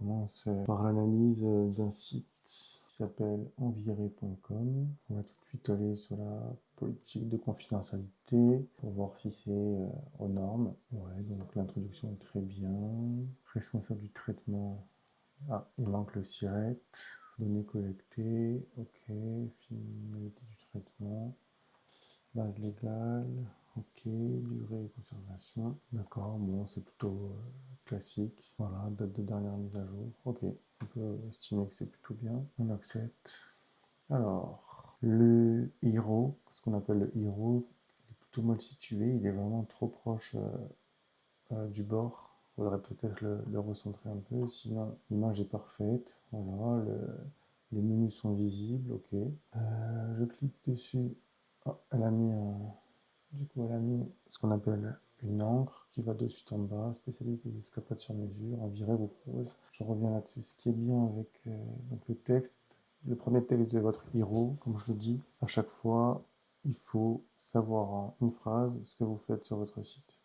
commence par l'analyse d'un site qui s'appelle enviré.com. On va tout de suite aller sur la politique de confidentialité pour voir si c'est aux normes. Ouais, donc l'introduction est très bien. Responsable du traitement. Ah, il manque le SIRET. Données collectées. Ok. Finalité du traitement. Base légale. Ok, durée et conservation. D'accord, bon, c'est plutôt classique. Voilà, date de dernière mise à jour. Ok, on peut estimer que c'est plutôt bien. On accepte. Alors, le hero, ce qu'on appelle le hero, il est plutôt mal situé. Il est vraiment trop proche du bord. Il faudrait peut-être le recentrer un peu. Sinon, l'image est parfaite. Voilà, les menus sont visibles. Ok. Je clique dessus. Oh, elle a mis un. Du coup, elle a mis ce qu'on appelle une encre qui va dessus en bas, spécialité des escapades sur mesure, envirer vos poses. Je reviens là-dessus. Ce qui est bien avec donc le texte, le premier texte de votre héros, comme je le dis, à chaque fois, il faut savoir en une phrase ce que vous faites sur votre site.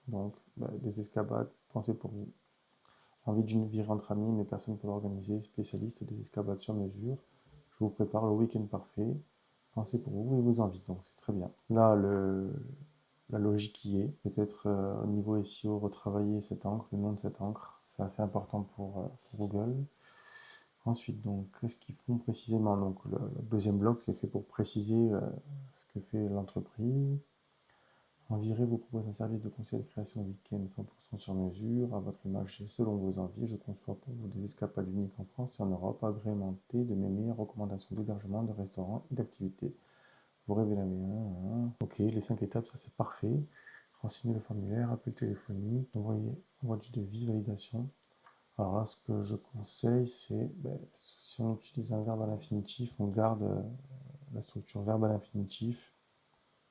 Donc, des escapades, pensez pour vous. Envie d'une virée entre amis, mais personne pour l'organiser, spécialiste des escapades sur mesure. Je vous prépare le week-end parfait. Pensez pour vous et vos envies, donc c'est très bien. Là, la logique y est. Peut-être au niveau SEO, retravailler cette encre, le nom de cette encre, c'est assez important pour Google. Ensuite, donc, qu'est-ce qu'ils font précisément? Donc, le deuxième bloc, c'est fait pour préciser ce que fait l'entreprise. Enviré vous propose un service de conseil de création week-end 100% sur mesure, à votre image et selon vos envies. Je conçois pour vous des escapades uniques en France et en Europe, agrémentées de mes meilleures recommandations d'hébergement, de restaurants et d'activités. Vous rêvez la meilleure. Ok, les 5 étapes, ça c'est parfait. Renseignez le formulaire, appel téléphonique, envoi du devis, validation. Alors là, ce que je conseille, c'est si on utilise un verbe à l'infinitif, on garde la structure verbe à l'infinitif.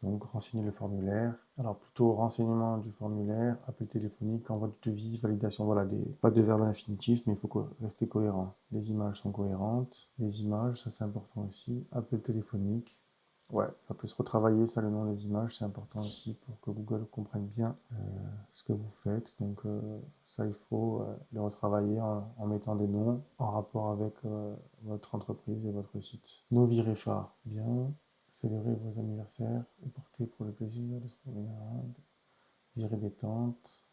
Donc, renseigner le formulaire. Alors, plutôt renseignement du formulaire, appel téléphonique, envoi du devis, validation. Voilà, pas de verbe à l'infinitif, mais il faut rester cohérent. Les images sont cohérentes. Les images, ça c'est important aussi. Appel téléphonique. Ouais, ça peut se retravailler, ça, le nom des images, c'est important aussi pour que Google comprenne bien ce que vous faites. Donc, ça, il faut le retravailler en mettant des noms en rapport avec votre entreprise et votre site. Nos virées phares, bien. Célébrer vos anniversaires ou porter pour le plaisir de se trouver virer détente.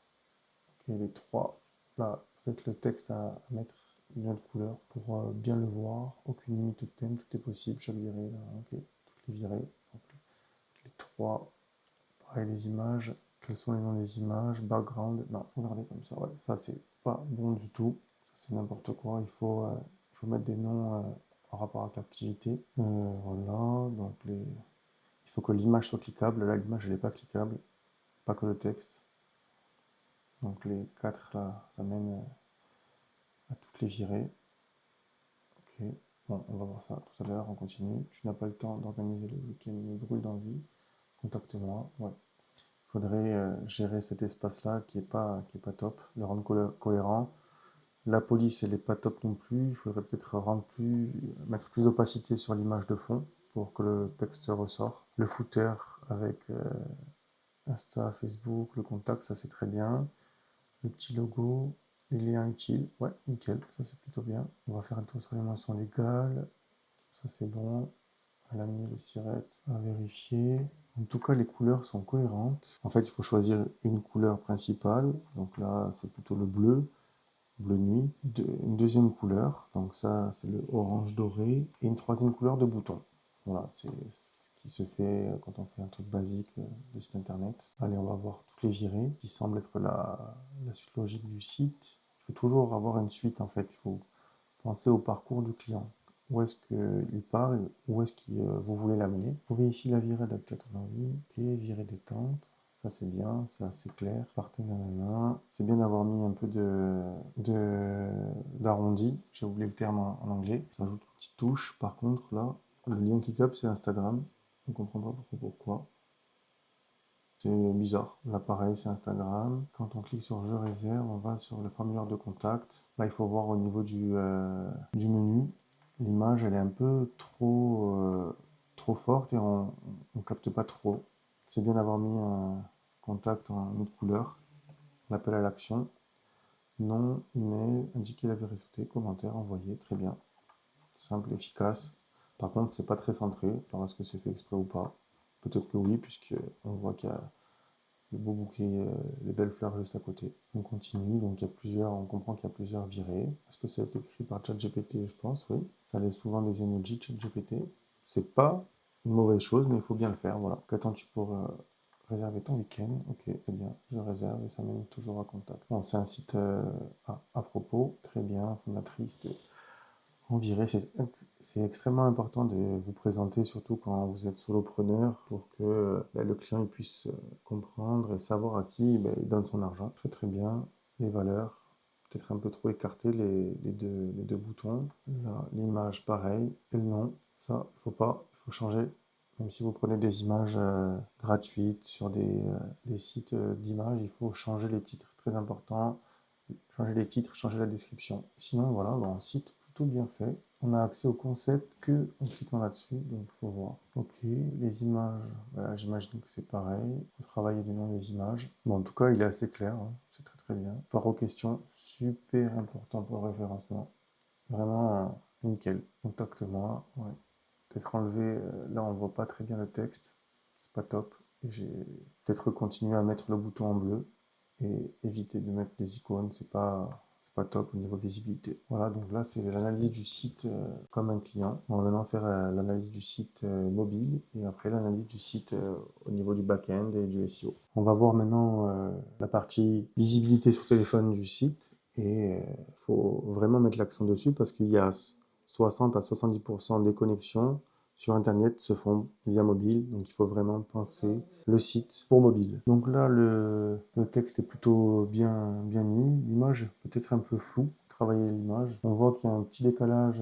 Ok, les trois. Là, peut-être le texte à mettre une autre couleur pour bien le voir. Aucune limite de thème, tout est possible. Chaque virée, là, ok, toutes les virées. Donc, les trois. Pareil, les images. Quels sont les noms des images? Background. Non, c'est gardé comme ça. Ouais, ça, c'est pas bon du tout. Ça, c'est n'importe quoi. Il faut mettre des noms en rapport avec l'activité. Voilà, donc il faut que l'image soit cliquable. Là, l'image, elle n'est pas cliquable, pas que le texte. Donc les 4 là, ça mène à toutes les virées. Ok, bon, on va voir ça tout à l'heure, on continue. Tu n'as pas le temps d'organiser le week-end, me brûle d'envie. Contacte-moi. Ouais. Il faudrait gérer cet espace-là qui est pas top, le rendre cohérent. La police, elle n'est pas top non plus. Il faudrait peut-être mettre plus d'opacité sur l'image de fond pour que le texte ressort. Le footer avec Insta, Facebook, le contact, ça c'est très bien. Le petit logo, les liens utiles, ouais, nickel, ça c'est plutôt bien. On va faire un tour sur les mentions légales, ça c'est bon. Elle a mis le siret à vérifier. En tout cas, les couleurs sont cohérentes. En fait, il faut choisir une couleur principale. Donc là, c'est plutôt le bleu nuit. Une deuxième couleur, donc ça, c'est le orange doré. Et une troisième couleur de bouton. Voilà, c'est ce qui se fait quand on fait un truc basique de site internet. Allez, on va voir toutes les virées, qui semble être la suite logique du site. Il faut toujours avoir une suite en fait, il faut penser au parcours du client. Où est-ce qu'il part et où est-ce que vous voulez l'amener. Vous pouvez ici la virer adaptée à ton envie. Ok, virer détente. Ça c'est bien, c'est assez clair. Partez nanana. C'est bien d'avoir mis un peu d'arrondi. J'ai oublié le terme en anglais. Ça ajoute une petite touche. Par contre, là, le lien cliquable, c'est Instagram. On ne comprend pas pourquoi. C'est bizarre. Là, pareil, c'est Instagram. Quand on clique sur Je réserve, on va sur le formulaire de contact. Là, il faut voir au niveau du menu. L'image, elle est un peu trop forte et on ne capte pas trop. C'est bien d'avoir mis un contact en autre couleur. L'appel à l'action. nom, email, indiquer la vérité, commentaire, envoyer, très bien. Simple, efficace. Par contre, c'est pas très centré. Alors, est-ce que c'est fait exprès ou pas? Peut-être que oui, puisque on voit qu'il y a le beau bouquet, les belles fleurs juste à côté. On continue, donc il y a plusieurs, on comprend qu'il y a plusieurs virées. Est-ce que ça a été écrit par ChatGPT? Je pense, oui. Ça laisse souvent des emojis, ChatGPT. C'est pas une mauvaise chose, mais il faut bien le faire, voilà. Qu'attends-tu pour réserver ton week-end? Ok, eh bien, je réserve et ça mène toujours à contact. Bon, c'est un site à propos, très bien, fondatrice de on dirait, c'est extrêmement important de vous présenter, surtout quand vous êtes solopreneur, pour que le client il puisse comprendre et savoir à qui il donne son argent. Très très bien. Les valeurs, peut-être un peu trop écartées, les deux boutons. Là, l'image, pareil. Et le nom, ça, il faut pas, il faut changer. Même si vous prenez des images gratuites sur des sites d'images, il faut changer les titres, très important. Changer les titres, changer la description. Sinon, voilà, un site plutôt bien fait. On a accès au concept que en cliquant là-dessus, donc il faut voir. Ok, les images, voilà, j'imagine que c'est pareil. Faut travailler du nom des images. Bon, en tout cas, il est assez clair, hein. C'est très très bien. Par aux questions, super important pour le référencement. Vraiment, nickel. Contacte-moi, ouais. Peut-être enlever, là on voit pas très bien le texte, c'est pas top. Et j'ai peut-être continuer à mettre le bouton en bleu et éviter de mettre des icônes, c'est pas top au niveau visibilité. Voilà, donc là c'est l'analyse du site comme un client. On va maintenant faire l'analyse du site mobile et après l'analyse du site au niveau du back-end et du SEO. On va voir maintenant la partie visibilité sur téléphone du site et il faut vraiment mettre l'accent dessus parce qu'il y a 60 à 70% des connexions sur Internet se font via mobile, donc il faut vraiment penser le site pour mobile. Donc là, le texte est plutôt bien mis, l'image peut-être un peu floue, travailler l'image. On voit qu'il y a un petit décalage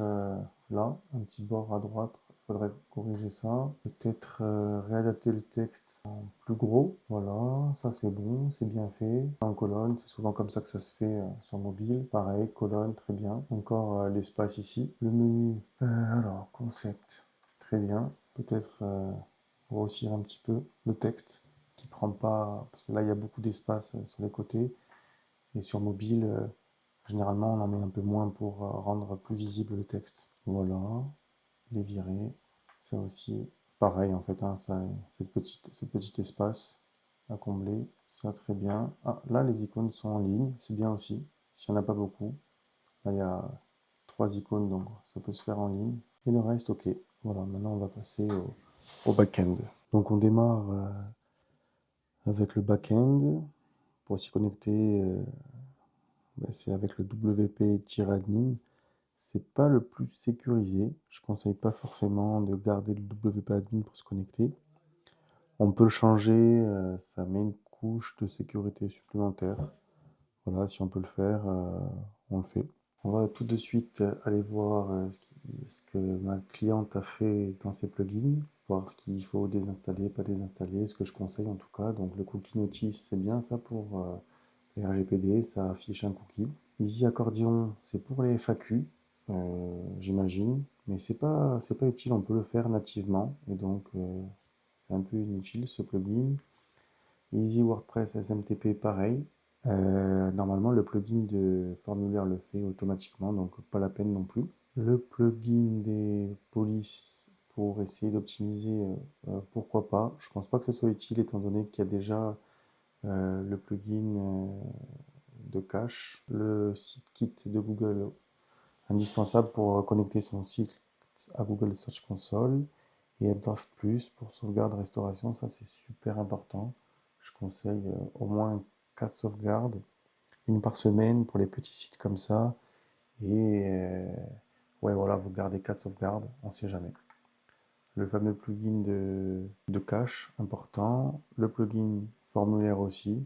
là, un petit bord à droite, il faudrait corriger ça. Peut-être réadapter le texte en plus gros, voilà, ça c'est bon, c'est bien fait. En colonne, c'est souvent comme ça que ça se fait sur mobile. Pareil, colonne, très bien. Encore l'espace ici. Le menu, alors, concept. Très bien. Peut-être grossir un petit peu le texte qui prend pas, parce que là il y a beaucoup d'espace sur les côtés et sur mobile, généralement on en met un peu moins pour rendre plus visible le texte. Voilà, les virer, ça aussi, pareil en fait, hein, ça, ce petit espace à combler, ça très bien. Ah, là les icônes sont en ligne, c'est bien aussi, s'il n'y en a pas beaucoup. Là il y a 3 icônes donc ça peut se faire en ligne. Et le reste, ok. Voilà, maintenant on va passer au back-end. Donc on démarre avec le back-end. Pour s'y connecter, c'est avec le WP-admin. C'est pas le plus sécurisé. Je conseille pas forcément de garder le WP-admin pour se connecter. On peut le changer, ça met une couche de sécurité supplémentaire. Voilà, si on peut le faire, on le fait. On va tout de suite aller voir ce que ma cliente a fait dans ses plugins, voir ce qu'il faut désinstaller, pas désinstaller, ce que je conseille en tout cas. Donc le cookie notice, c'est bien ça pour les RGPD, ça affiche un cookie. Easy Accordion, c'est pour les FAQ, j'imagine, mais c'est pas utile, on peut le faire nativement, et donc c'est un peu inutile ce plugin. Easy WordPress SMTP, pareil. Normalement, le plugin de formulaire le fait automatiquement, donc pas la peine non plus. Le plugin des polices pour essayer d'optimiser, pourquoi pas. Je pense pas que ce soit utile étant donné qu'il y a déjà le plugin de cache, le site kit de Google, indispensable pour connecter son site à Google Search Console, et Updraft Plus pour sauvegarde restauration, ça c'est super important. Je conseille au moins 4 sauvegardes, une par semaine pour les petits sites comme ça. Et ouais, voilà, vous gardez 4 sauvegardes, on ne sait jamais. Le fameux plugin de cache, important. Le plugin formulaire aussi,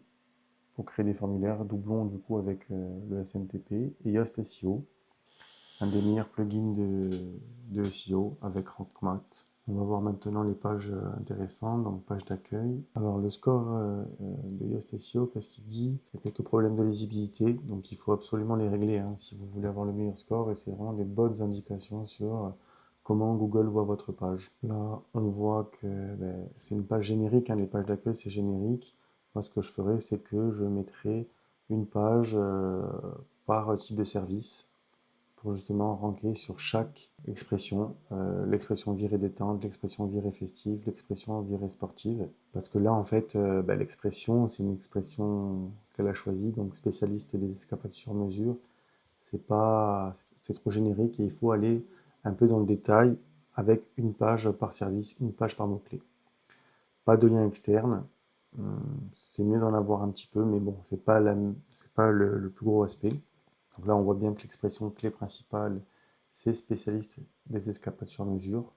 pour créer des formulaires doublons du coup avec le SMTP. Et Yoast SEO, un des meilleurs plugins de SEO avec RankMath. On va voir maintenant les pages intéressantes, donc page d'accueil. Alors le score de Yoast SEO, qu'est-ce qu'il dit? Il y a quelques problèmes de lisibilité, donc il faut absolument les régler hein, si vous voulez avoir le meilleur score, et c'est vraiment des bonnes indications sur comment Google voit votre page. Là, on voit que c'est une page générique, hein, les pages d'accueil c'est générique. Moi ce que je ferai, c'est que je mettrai une page par type de service pour justement ranker sur chaque expression, l'expression virée détente, l'expression virée festive, l'expression virée sportive. Parce que là, en fait, l'expression, c'est une expression qu'elle a choisie, donc spécialiste des escapades sur mesure. C'est trop générique et il faut aller un peu dans le détail avec une page par service, une page par mot-clé. Pas de lien externe, c'est mieux d'en avoir un petit peu, mais bon, c'est pas le plus gros aspect. Donc là, on voit bien que l'expression clé principale, c'est spécialiste des escapades sur mesure.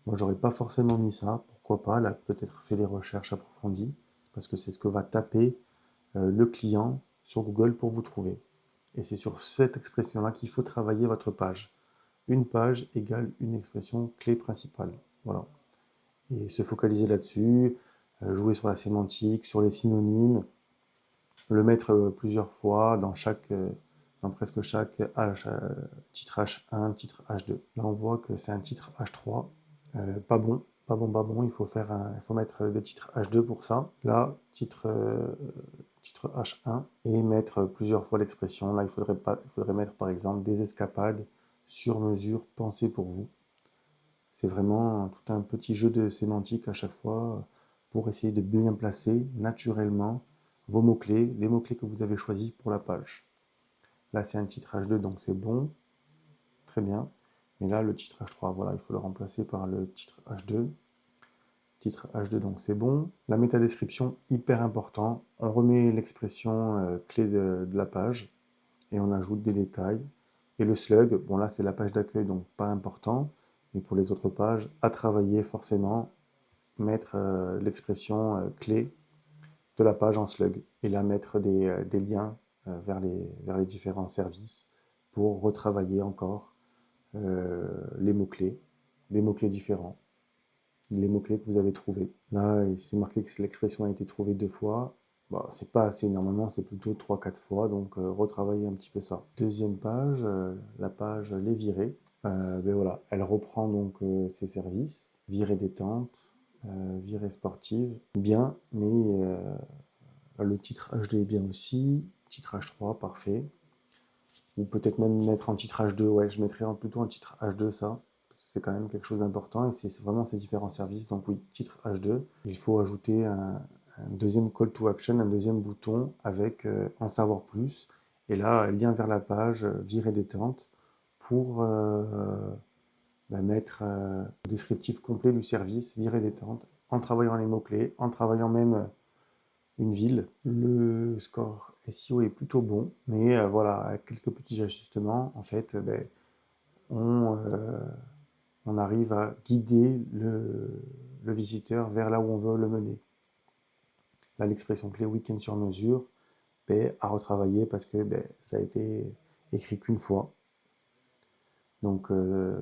Moi, j'aurais pas forcément mis ça, pourquoi pas, là, peut-être fait des recherches approfondies, parce que c'est ce que va taper le client sur Google pour vous trouver. Et c'est sur cette expression-là qu'il faut travailler votre page. Une page égale une expression clé principale. Voilà. Et se focaliser là-dessus, jouer sur la sémantique, sur les synonymes, le mettre plusieurs fois dans presque chaque titre H1, titre H2. Là, on voit que c'est un titre H3. Pas bon, pas bon, pas bon. Il faut mettre des titres H2 pour ça. Là, titre H1 et mettre plusieurs fois l'expression. Là, il faudrait mettre par exemple des escapades sur mesure pensées pour vous. C'est vraiment tout un petit jeu de sémantique à chaque fois pour essayer de bien placer naturellement vos mots-clés, les mots-clés que vous avez choisis pour la page. Là, c'est un titre H2, donc c'est bon, très bien. Mais là, le titre H3, voilà, il faut le remplacer par le titre H2. Titre H2, donc c'est bon. La métadescription, hyper important. On remet l'expression clé de la page et on ajoute des détails. Et le slug, bon là c'est la page d'accueil, donc pas important. Mais pour les autres pages, à travailler forcément, mettre l'expression clé de la page en slug. Et là mettre des liens vers les différents services pour retravailler encore les mots-clés différents, les mots-clés que vous avez trouvés. Là, c'est marqué que l'expression a été trouvée 2 fois. Bon, c'est pas assez, normalement c'est plutôt 3-4 fois, donc retravailler un petit peu ça. Deuxième page, la page les virées. Voilà, elle reprend donc ses services, virée détente, virée sportive, bien, mais le titre HD est bien aussi, titre H3, parfait. Ou peut-être même mettre en titre H2, ouais, je mettrais plutôt en titre H2 ça, c'est quand même quelque chose d'important et c'est vraiment ces différents services. Donc oui, titre H2. Il faut ajouter un deuxième call to action, un deuxième bouton avec en savoir plus. Et là, lien vers la page, virer détente pour mettre le descriptif complet du service, virer détente, en travaillant les mots-clés, en travaillant même une ville. Le score SEO est plutôt bon, mais voilà, avec quelques petits ajustements, en fait, on, euh, on arrive à guider le visiteur vers là où on veut le mener. Là, l'expression clé week-end sur mesure, à retravailler parce que ça a été écrit qu'une fois. Donc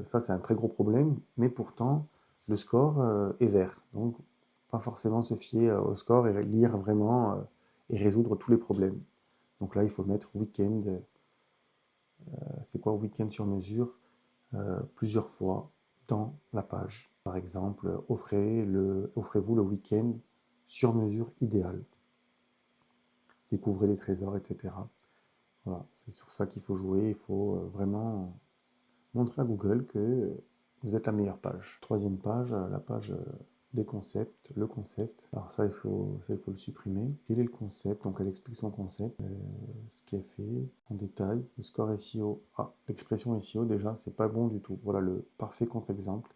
ça, c'est un très gros problème, mais pourtant, le score est vert. Donc, pas forcément se fier au score et lire vraiment et résoudre tous les problèmes. Donc là, il faut mettre week-end. C'est quoi week-end sur mesure plusieurs fois dans la page. Par exemple, offrez-vous le week-end sur mesure idéal. Découvrez les trésors, etc. Voilà, c'est sur ça qu'il faut jouer. Il faut vraiment montrer à Google que vous êtes la meilleure page. Troisième page, la page des concepts, le concept. Alors ça, il faut le supprimer. Quel est le concept? Donc elle explique son concept, ce qui est fait en détail. Le score SEO. Ah, l'expression SEO déjà, c'est pas bon du tout. Voilà le parfait contre-exemple.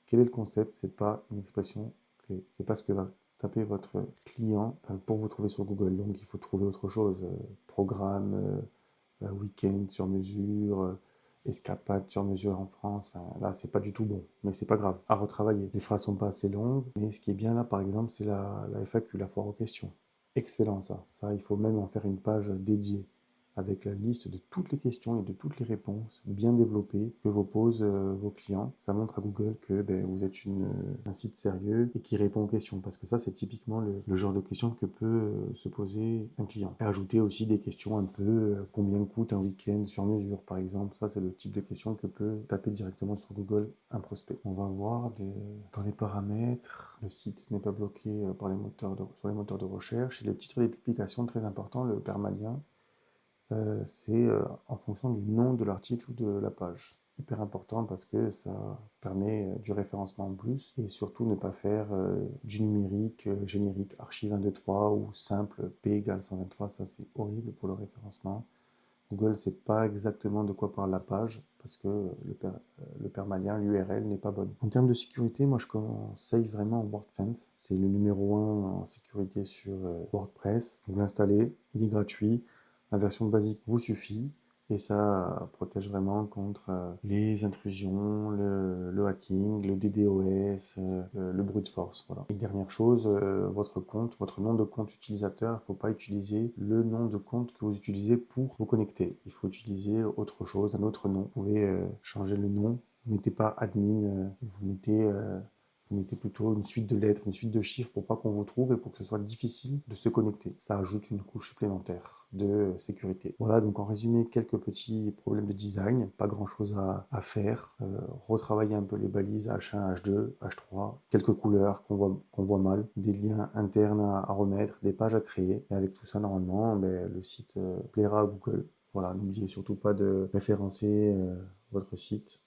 Quel est le concept? C'est pas une expression clé. C'est pas ce que va taper votre client pour vous trouver sur Google. Donc il faut trouver autre chose. Programme, week-end sur mesure, escapade sur mesure en France. Enfin, là, c'est pas du tout bon, mais c'est pas grave. À retravailler. Les phrases sont pas assez longues, mais ce qui est bien là, par exemple, c'est la FAQ, la foire aux questions. Excellent ça. Ça, il faut même en faire une page dédiée avec la liste de toutes les questions et de toutes les réponses bien développées que vous posent vos clients. Ça montre à Google que vous êtes un site sérieux et qui répond aux questions. Parce que ça, c'est typiquement le genre de questions que peut se poser un client. Et ajouter aussi des questions un peu combien coûte un week-end sur mesure, par exemple. Ça, c'est le type de questions que peut taper directement sur Google un prospect. On va voir dans les paramètres. Le site n'est pas bloqué sur les moteurs de recherche. Et les titres des publications, très important, le permalien. c'est en fonction du nom de l'article ou de la page. Hyper important parce que ça permet du référencement en plus et surtout ne pas faire du numérique générique archi 223 ou simple p égale 123, ça c'est horrible pour le référencement. Google ne sait pas exactement de quoi parle la page parce que le permalien, l'URL n'est pas bonne. En termes de sécurité, moi je conseille vraiment WordFence. C'est le numéro 1 en sécurité sur WordPress. Vous l'installez, il est gratuit. La version basique vous suffit et ça protège vraiment contre les intrusions, le hacking, le DDoS, le brute force. Voilà. Et dernière chose, votre compte, votre nom de compte utilisateur, il ne faut pas utiliser le nom de compte que vous utilisez pour vous connecter. Il faut utiliser autre chose, un autre nom. Vous pouvez changer le nom. Vous ne mettez pas admin, vous mettez plutôt une suite de lettres, une suite de chiffres pour pas qu'on vous trouve et pour que ce soit difficile de se connecter. Ça ajoute une couche supplémentaire de sécurité. Voilà, donc en résumé, quelques petits problèmes de design, pas grand chose à faire. Retravailler un peu les balises H1, H2, H3, quelques couleurs qu'on voit mal, des liens internes à remettre, des pages à créer. Et avec tout ça, normalement, ben, le site plaira à Google. Voilà, n'oubliez surtout pas de référencer votre site